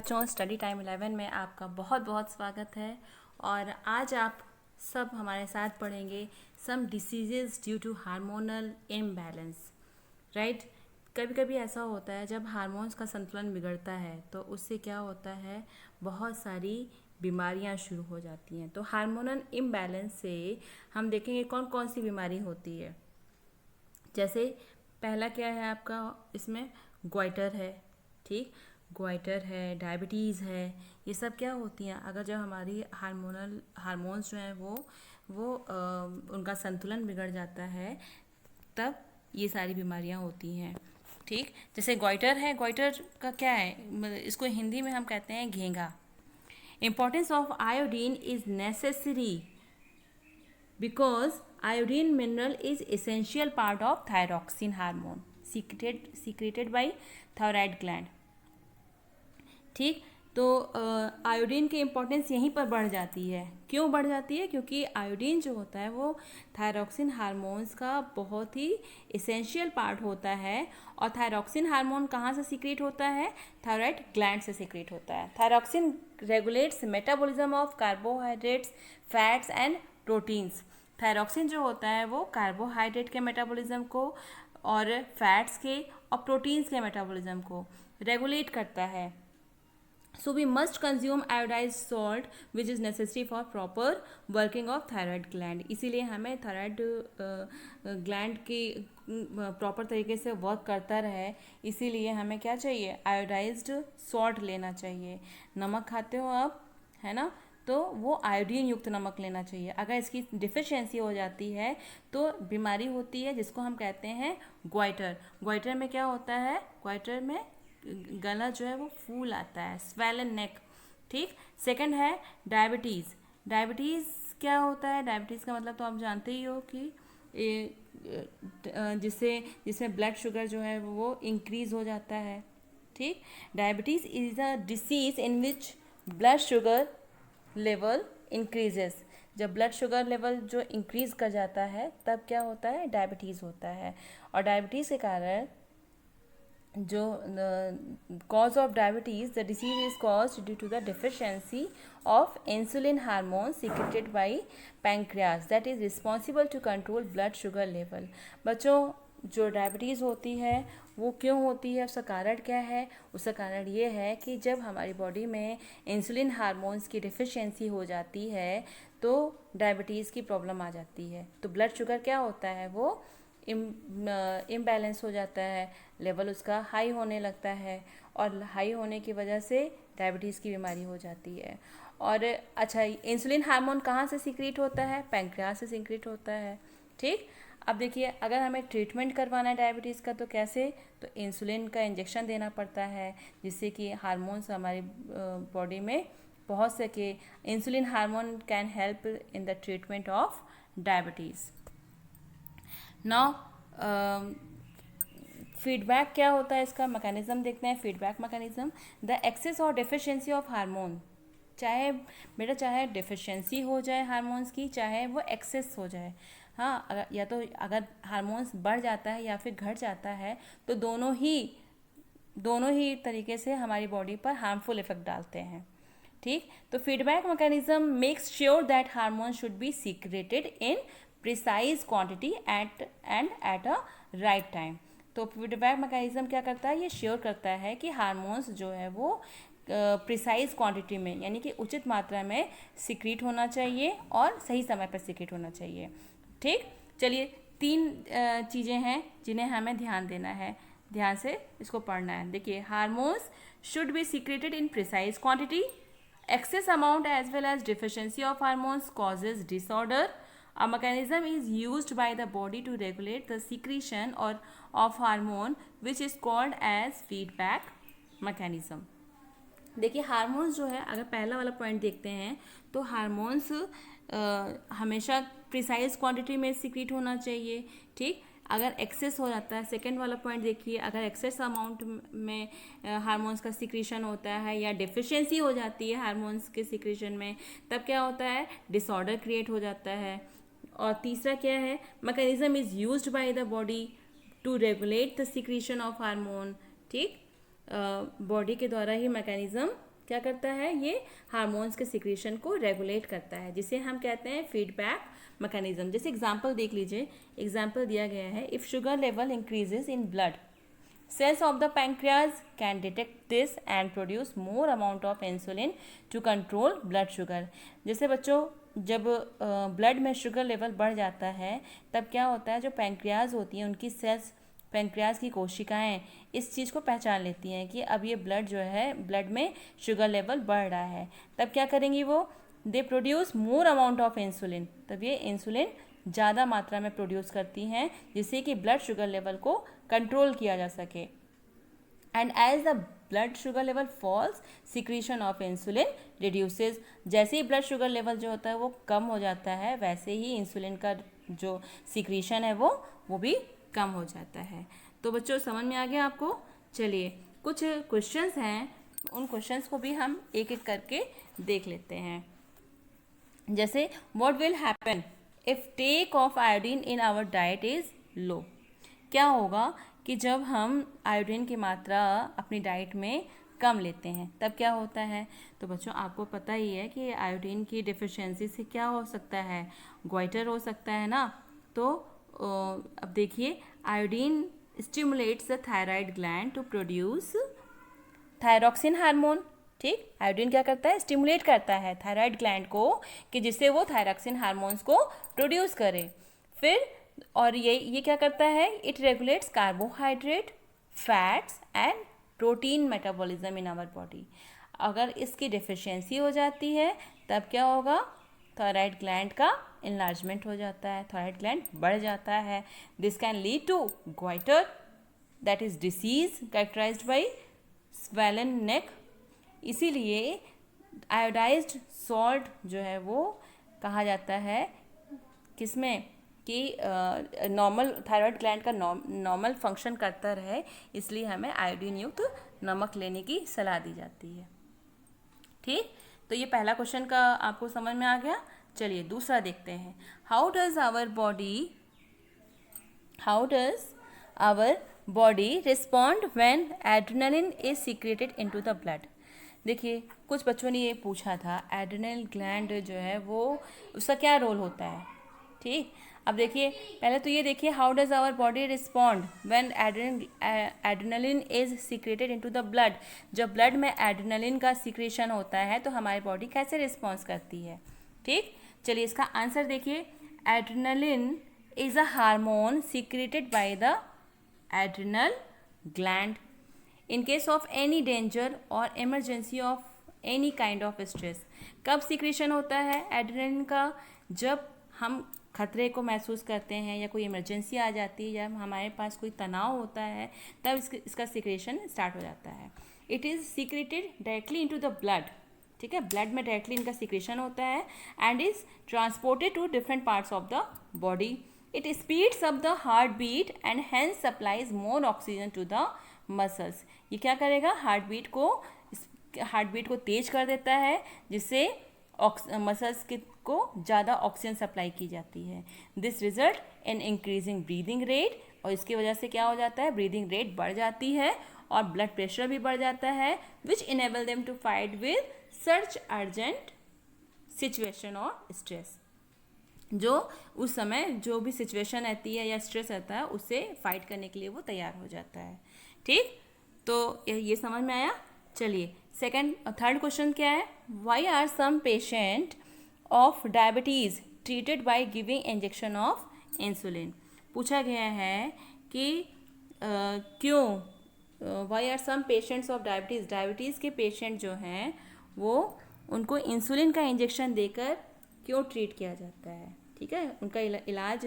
बच्चों, study time 11 में आपका बहुत बहुत स्वागत है। और आज आप सब हमारे साथ पढ़ेंगे some diseases due to hormonal imbalance. Right, कभी कभी ऐसा होता है जब हार्मोन्स का संतुलन बिगड़ता है तो उससे क्या होता है, बहुत सारी बीमारियां शुरू हो जाती हैं। तो हार्मोनल इम्बैलेंस से हम देखेंगे कौन कौन सी बीमारी होती है। जैसे पहला क्या है आपका, इसमें ग्वाइटर है। ठीक, ग्वाइटर है, डायबिटीज़ है, ये सब क्या होती हैं अगर जब हमारी हार्मोन्स जो हैं उनका संतुलन बिगड़ जाता है, तब ये सारी बीमारियां होती हैं। ठीक, जैसे ग्वाइटर है, ग्वाइटर का क्या है, इसको हिंदी में हम कहते हैं घेंगा। Importance of iodine is necessary because iodine mineral is essential part of thyroxine hormone secreted by thyroid gland। ठीक, तो आयोडीन की इम्पोर्टेंस यहीं पर बढ़ जाती है। क्यों बढ़ जाती है? क्योंकि आयोडीन जो होता है वो थायरॉक्सिन हार्मोन्स का बहुत ही इसेंशियल पार्ट होता है। और थायरॉक्सिन हार्मोन कहाँ से सीक्रेट होता है? थायराइड ग्लैंड से सीक्रेट होता है। Thyroxine regulates metabolism of carbohydrates, fats and proteins. Thyroxine जो होता है वो कार्बोहाइड्रेट के मेटाबॉलिज्म को और फैट्स के और प्रोटीन्स के मेटाबॉलिज्म को रेगुलेट करता है। So we must consume iodized salt which is necessary for proper working of thyroid gland। इसीलिए हमें थायराइड ग्लैंड की प्रॉपर तरीके से वर्क करता रहे, इसीलिए हमें क्या चाहिए? आयोडाइज्ड सॉल्ट लेना चाहिए। नमक खाते हो आप, है ना, तो वो आयोडीन युक्त नमक लेना चाहिए। अगर इसकी डिफिशियंसी हो जाती है तो बीमारी होती है जिसको हम कहते हैं ग्वाइटर। ग्वाइटर में क्या होता है? ग्वाइटर में गला जो है वो फूल आता है, स्वेलन नेक। ठीक, सेकंड है डायबिटीज़। डायबिटीज़ क्या होता है? डायबिटीज़ का मतलब तो आप जानते ही हो कि जिसमें ब्लड शुगर जो है वो इंक्रीज़ हो जाता है। ठीक, diabetes is a disease in which blood sugar level increases. जब ब्लड शुगर लेवल जो इंक्रीज़ कर जाता है तब क्या होता है? डायबिटीज़ होता है। और डायबिटीज़ के कारण जो cause of diabetes, the disease is caused due to the deficiency of insulin hormone secreted by pancreas that is responsible to control blood sugar level। बच्चों, जो डायबिटीज़ होती है वो क्यों होती है, उसका कारण क्या है? उसका कारण ये है कि जब हमारी बॉडी में इंसुलिन हार्मोन्स की डिफिशियंसी हो जाती है तो डायबिटीज़ की प्रॉब्लम आ जाती है। तो ब्लड शुगर क्या होता है, वो इम्बैलेंस हो जाता है, लेवल उसका हाई होने लगता है और हाई होने की वजह से डायबिटीज़ की बीमारी हो जाती है। और अच्छा, इंसुलिन हार्मोन कहाँ से सीक्रेट होता है? पैंक्रियास से सीक्रेट होता है। ठीक, अब देखिए, अगर हमें ट्रीटमेंट करवाना है डायबिटीज़ का तो कैसे? तो इंसुलिन का इंजेक्शन देना पड़ता है जिससे कि हार्मोन्स हमारी बॉडी में पहुँच सके। Insulin hormone can help in the treatment of diabetes. Now feedback क्या होता है, इसका मैकेनिज्म देखते हैं। फीडबैक मैकेनिज्म, द एक्सेस और डेफिशिएंसी ऑफ हार्मोन। चाहे डिफिशियंसी हो जाए हार्मोन्स की, चाहे वो एक्सेस हो जाए। हाँ, अगर हार्मोन्स बढ़ जाता है या फिर घट जाता है तो दोनों ही तरीके से हमारी बॉडी पर हार्मफुल इफेक्ट डालते हैं। ठीक, तो feedback mechanism makes sure that hormone should be secreted in precise quantity at a right time. तो फीडबैक मैकेनिज्म क्या करता है? ये श्योर करता है कि हार्मोन्स जो है वो प्रिसाइज क्वांटिटी में, यानी कि उचित मात्रा में सीक्रेट होना चाहिए और सही समय पर सीक्रेट होना चाहिए। ठीक, चलिए, 3 चीज़ें हैं जिन्हें हमें ध्यान देना है, ध्यान से इसको पढ़ना है। देखिए, hormones should be secreted in precise quantity, excess amount as well as deficiency of hormones causes disorder। A mechanism is used by the body to regulate the secretion or of hormone which is called as feedback mechanism। देखिए, hormones जो है, अगर पहला वाला point देखते हैं तो hormones हमेशा प्रिसाइज क्वांटिटी में सीक्रेट होना चाहिए। ठीक, अगर एक्सेस हो जाता है, सेकेंड वाला पॉइंट देखिए, अगर एक्सेस अमाउंट में हार्मोन्स का सिक्रीशन होता है या डिफिशियंसी हो जाती है हार्मोन्स के सिक्रीशन में, तब क्या होता है? डिसऑर्डर क्रिएट हो जाता है। और तीसरा क्या है? Mechanism is used by the body to regulate the secretion of hormone. ठीक, बॉडी के द्वारा ही मैकेनिज्म क्या करता है, ये हार्मोन्स के सिक्रीशन को रेगुलेट करता है, जिसे हम कहते हैं फीडबैक मैकेनिज्म। जैसे एग्जांपल देख लीजिए, एग्जांपल दिया गया है, if sugar level increases in blood, cells of the pancreas can detect this and produce more amount of insulin to control blood sugar। जैसे बच्चों, जब ब्लड में शुगर लेवल बढ़ जाता है तब क्या होता है, जो पैंक्रियाज होती हैं उनकी सेल्स, पैंक्रियाज की कोशिकाएं इस चीज़ को पहचान लेती हैं कि अब ये ब्लड जो है, ब्लड में शुगर लेवल बढ़ रहा है। तब क्या करेंगी वो, they produce more amount of insulin, तब ये इंसुलिन ज़्यादा मात्रा में प्रोड्यूस करती हैं, जिससे कि ब्लड शुगर लेवल को कंट्रोल किया जा सके। And as the blood sugar level falls, secretion of insulin reduces. जैसे ही ब्लड शुगर लेवल जो होता है वो कम हो जाता है, वैसे ही इंसुलिन का जो सिक्रीशन है वो भी कम हो जाता है। तो बच्चों समझ में आ गया आपको? चलिए कुछ क्वेश्चंस हैं, उन क्वेश्चंस को भी हम एक एक करके देख लेते हैं। जैसे what will happen if take of iodine in our diet is low. क्या होगा कि जब हम आयोडीन की मात्रा अपनी डाइट में कम लेते हैं तब क्या होता है। तो बच्चों आपको पता ही है कि आयोडीन की डिफिशियंसी से क्या हो सकता है, ग्वाइटर हो सकता है ना। तो अब देखिए, iodine stimulates the thyroid gland to produce thyroxin hormone. ठीक, आयोडीन क्या करता है, स्टिमुलेट करता है थायराइड ग्लैंड को कि जिससे वो थायरॉक्सिन हार्मोन्स को प्रोड्यूस करे। फिर और ये क्या करता है, it regulates carbohydrate, fats and protein metabolism in our body. अगर इसकी डिफिशियंसी हो जाती है तब क्या होगा, थायराइड ग्लैंड का इनलार्जमेंट हो जाता है, थायराइड ग्लैंड बढ़ जाता है। This can lead to goitre, that is disease characterised by swollen neck. इसीलिए आयोडाइज्ड सॉल्ट जो है वो कहा जाता है किसमें, कि नॉर्मल थायराइड ग्लैंड का नॉर्मल फंक्शन करता रहे, इसलिए हमें आयोडीन युक्त नमक लेने की सलाह दी जाती है। ठीक, तो ये पहला क्वेश्चन का आपको समझ में आ गया। चलिए दूसरा देखते हैं, how does our body respond when adrenaline is secreted into the blood. देखिए कुछ बच्चों ने ये पूछा था, एड्रेनल ग्लैंड जो है वो उसका क्या रोल होता है। ठीक, अब देखिए पहले तो ये देखिए, how does our body respond when adrenaline is secreted into the blood. जब ब्लड में एड्रेनलिन का सीक्रेशन होता है तो हमारी बॉडी कैसे रिस्पॉन्स करती है। ठीक, चलिए इसका आंसर देखिए, adrenaline is a hormone secreted by the adrenal gland in case of any danger or emergency of any kind of stress। कब सिक्रीशन होता है एड्रेनलिन का, जब हम खतरे को महसूस करते हैं या कोई इमरजेंसी आ जाती है या हमारे पास कोई तनाव होता है, तब इसका सिक्रेशन स्टार्ट हो जाता है। It is secreted directly into the blood. ठीक है, ब्लड में डायरेक्टली इनका सिक्रेशन होता है and is transported to different parts of the body. It speeds up the heart beat and hence supplies more oxygen to the muscles. ये क्या करेगा, heart beat को तेज कर देता है, जिससे मसल्स को ज़्यादा ऑक्सीजन सप्लाई की जाती है। This result in increasing breathing rate, और इसकी वजह से क्या हो जाता है, ब्रीदिंग रेट बढ़ जाती है और ब्लड प्रेशर भी बढ़ जाता है, which enable them to fight with such urgent situation और स्ट्रेस। जो उस समय जो भी सिचुएशन रहती है या स्ट्रेस रहता है उससे फाइट करने के लिए वो तैयार हो जाता है। ठीक, तो ये समझ में आया। चलिए थर्ड क्वेश्चन क्या है, why are some patient of diabetes treated by giving injection of insulin. पूछा गया है कि क्यों, why are some patients of diabetes के पेशेंट जो हैं वो उनको इंसुलिन का इंजेक्शन देकर क्यों ट्रीट किया जाता है। ठीक है, उनका इलाज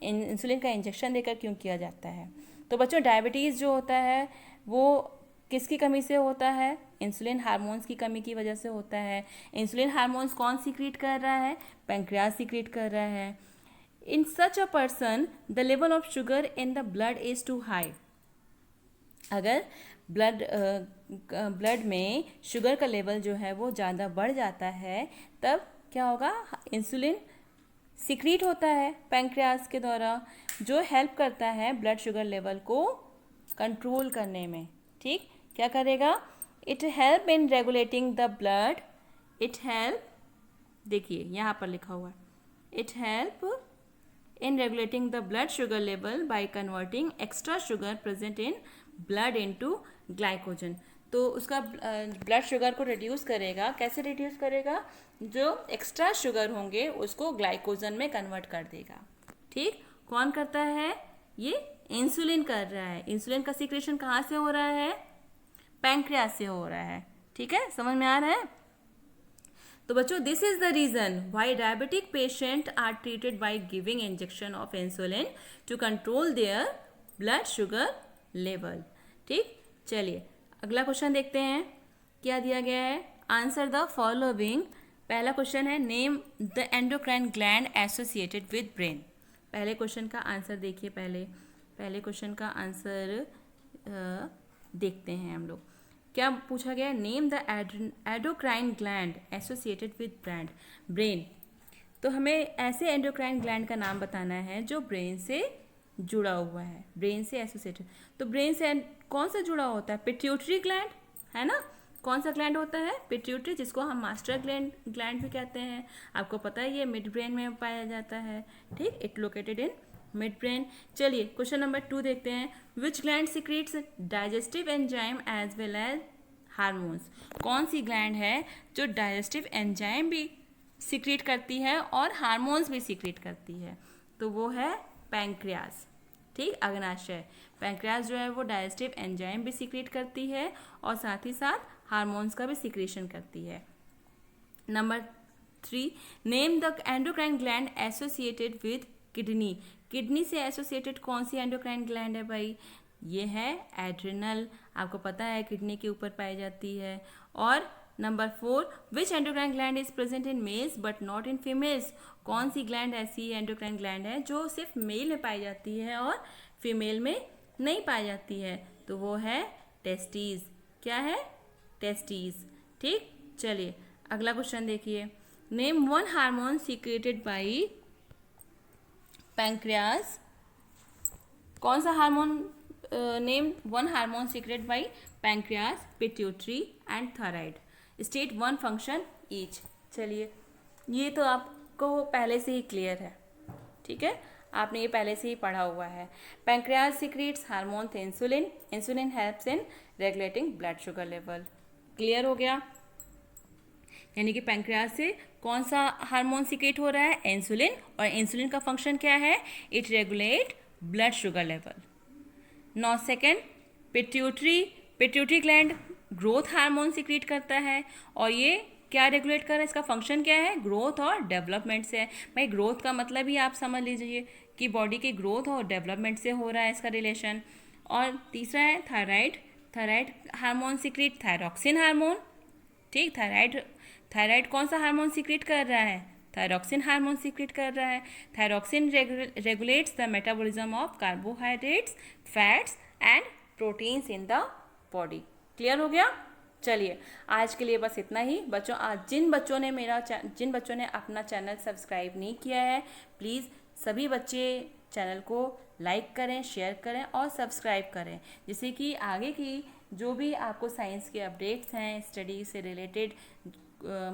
इंसुलिन का इंजेक्शन देकर क्यों किया जाता है। तो बच्चों डायबिटीज़ जो होता है वो किसकी कमी से होता है, इंसुलिन हार्मोन्स की कमी की वजह से होता है। इंसुलिन हार्मोन्स कौन सीक्रेट कर रहा है, पैंक्रियाज सीक्रेट कर रहा है। In such a person the level of sugar in the blood is too high. अगर ब्लड में शुगर का लेवल जो है वो ज़्यादा बढ़ जाता है तब क्या होगा, इंसुलिन सीक्रेट होता है पैंक्रियाज के द्वारा, जो हेल्प करता है ब्लड शुगर लेवल को कंट्रोल करने में। ठीक, क्या करेगा, it help in regulating the blood, it help, देखिए यहाँ पर लिखा हुआ है, it help in regulating the blood sugar level by converting extra sugar present in blood into glycogen। तो उसका ब्लड शुगर को रिड्यूस करेगा, कैसे रिड्यूस करेगा, जो एक्स्ट्रा शुगर होंगे उसको ग्लाइकोजन में कन्वर्ट कर देगा। ठीक, कौन करता है, ये इंसुलिन कर रहा है। इंसुलिन का सीक्रेशन कहाँ से हो रहा है, पैंक्रियास से हो रहा है। ठीक है, समझ में आ रहा है। तो बच्चों, this is the reason why diabetic patient are treated by giving injection of insulin to control their blood sugar level. ठीक, चलिए अगला क्वेश्चन देखते हैं, क्या दिया गया है, आंसर द फॉलोइंग। पहला क्वेश्चन है, name the endocrine gland associated with brain. पहले क्वेश्चन का आंसर देखिए, पहले क्वेश्चन का आंसर देखते हैं हम लोग। क्या पूछा गया, name the endocrine gland associated with brain. तो हमें ऐसे एंडोक्राइन ग्लैंड का नाम बताना है जो ब्रेन से जुड़ा हुआ है, ब्रेन से एसोसिएटेड। तो ब्रेन से कौन सा जुड़ा होता है, पिट्यूटरी ग्लैंड है ना। कौन सा ग्लैंड होता है, पिट्यूटरी, जिसको हम मास्टर ग्लैंड भी कहते हैं। आपको पता है ये मिड ब्रेन में पाया जाता है। ठीक, it located in mid brain. चलिए क्वेश्चन नंबर 2 देखते हैं, which gland secretes digestive enzyme as well as hormones. कौन सी ग्लैंड है जो डाइजेस्टिव एंजाइम भी सिक्रीट करती है और हार्मोन्स भी सिक्रीट करती है, तो वो है पैंक्रियास। ठीक, अग्नाशय, पैंक्रियास जो है वो डाइजेस्टिव एंजाइम भी सिक्रीट करती है और साथ ही साथ हार्मोन्स का भी सिक्रीशन करती है। Number 3, name the endocrine gland associated with kidney. Kidney से एसोसिएटेड कौन सी एंडोक्राइन ग्लैंड है भाई, ये है एड्रिनल, आपको पता है किडनी के ऊपर पाई जाती है। और number 4, which endocrine gland is present in males but not in females. कौन सी ग्लैंड ऐसी एंडोक्राइन ग्लैंड है जो सिर्फ मेल में पाई जाती है और फीमेल में नहीं पाई जाती है, तो वो है टेस्टीज। क्या है, टेस्टीज। ठीक, चलिए अगला क्वेश्चन देखिए, name one hormone secreted by pancreas. कौन सा hormone, name one hormone secrete by pancreas, pituitary and thyroid. State one function each. चलिए ये तो आपको पहले से ही क्लियर है, ठीक है, आपने ये पहले से ही पढ़ा हुआ है। Pancreas secrets hormone insulin, insulin helps in regulating blood sugar level. Clear हो गया, यानी कि पैंक्रियास से कौन सा हार्मोन सीक्रेट हो रहा है, इंसुलिन, और इंसुलिन का फंक्शन क्या है, it regulate blood sugar level. Now second, pituitary gland growth hormone secrete करता है और ये क्या रेगुलेट कर रहा है, इसका फंक्शन क्या है, ग्रोथ और डेवलपमेंट से है। भाई ग्रोथ का मतलब ही आप समझ लीजिए कि बॉडी के ग्रोथ और डेवलपमेंट से हो रहा है इसका रिलेशन। और तीसरा है thyroid hormone secrete thyroxine hormone. ठीक, थायराइड कौन सा हार्मोन सीक्रेट कर रहा है, थायरॉक्सिन हार्मोन सीक्रेट कर रहा है। Thyroxine regulates the metabolism of carbohydrates, fats and proteins in the body. Clear हो गया। चलिए आज के लिए बस इतना ही बच्चों। आज जिन बच्चों ने अपना चैनल सब्सक्राइब नहीं किया है, प्लीज़ सभी बच्चे चैनल को लाइक करें, शेयर करें और सब्सक्राइब करें, जिससे कि आगे की जो भी आपको साइंस के अपडेट्स हैं, स्टडी से रिलेटेड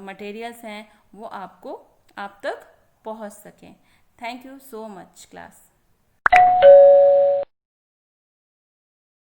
मटेरियल्स हैं, वो आप तक पहुंच सकें। Thank you so much class.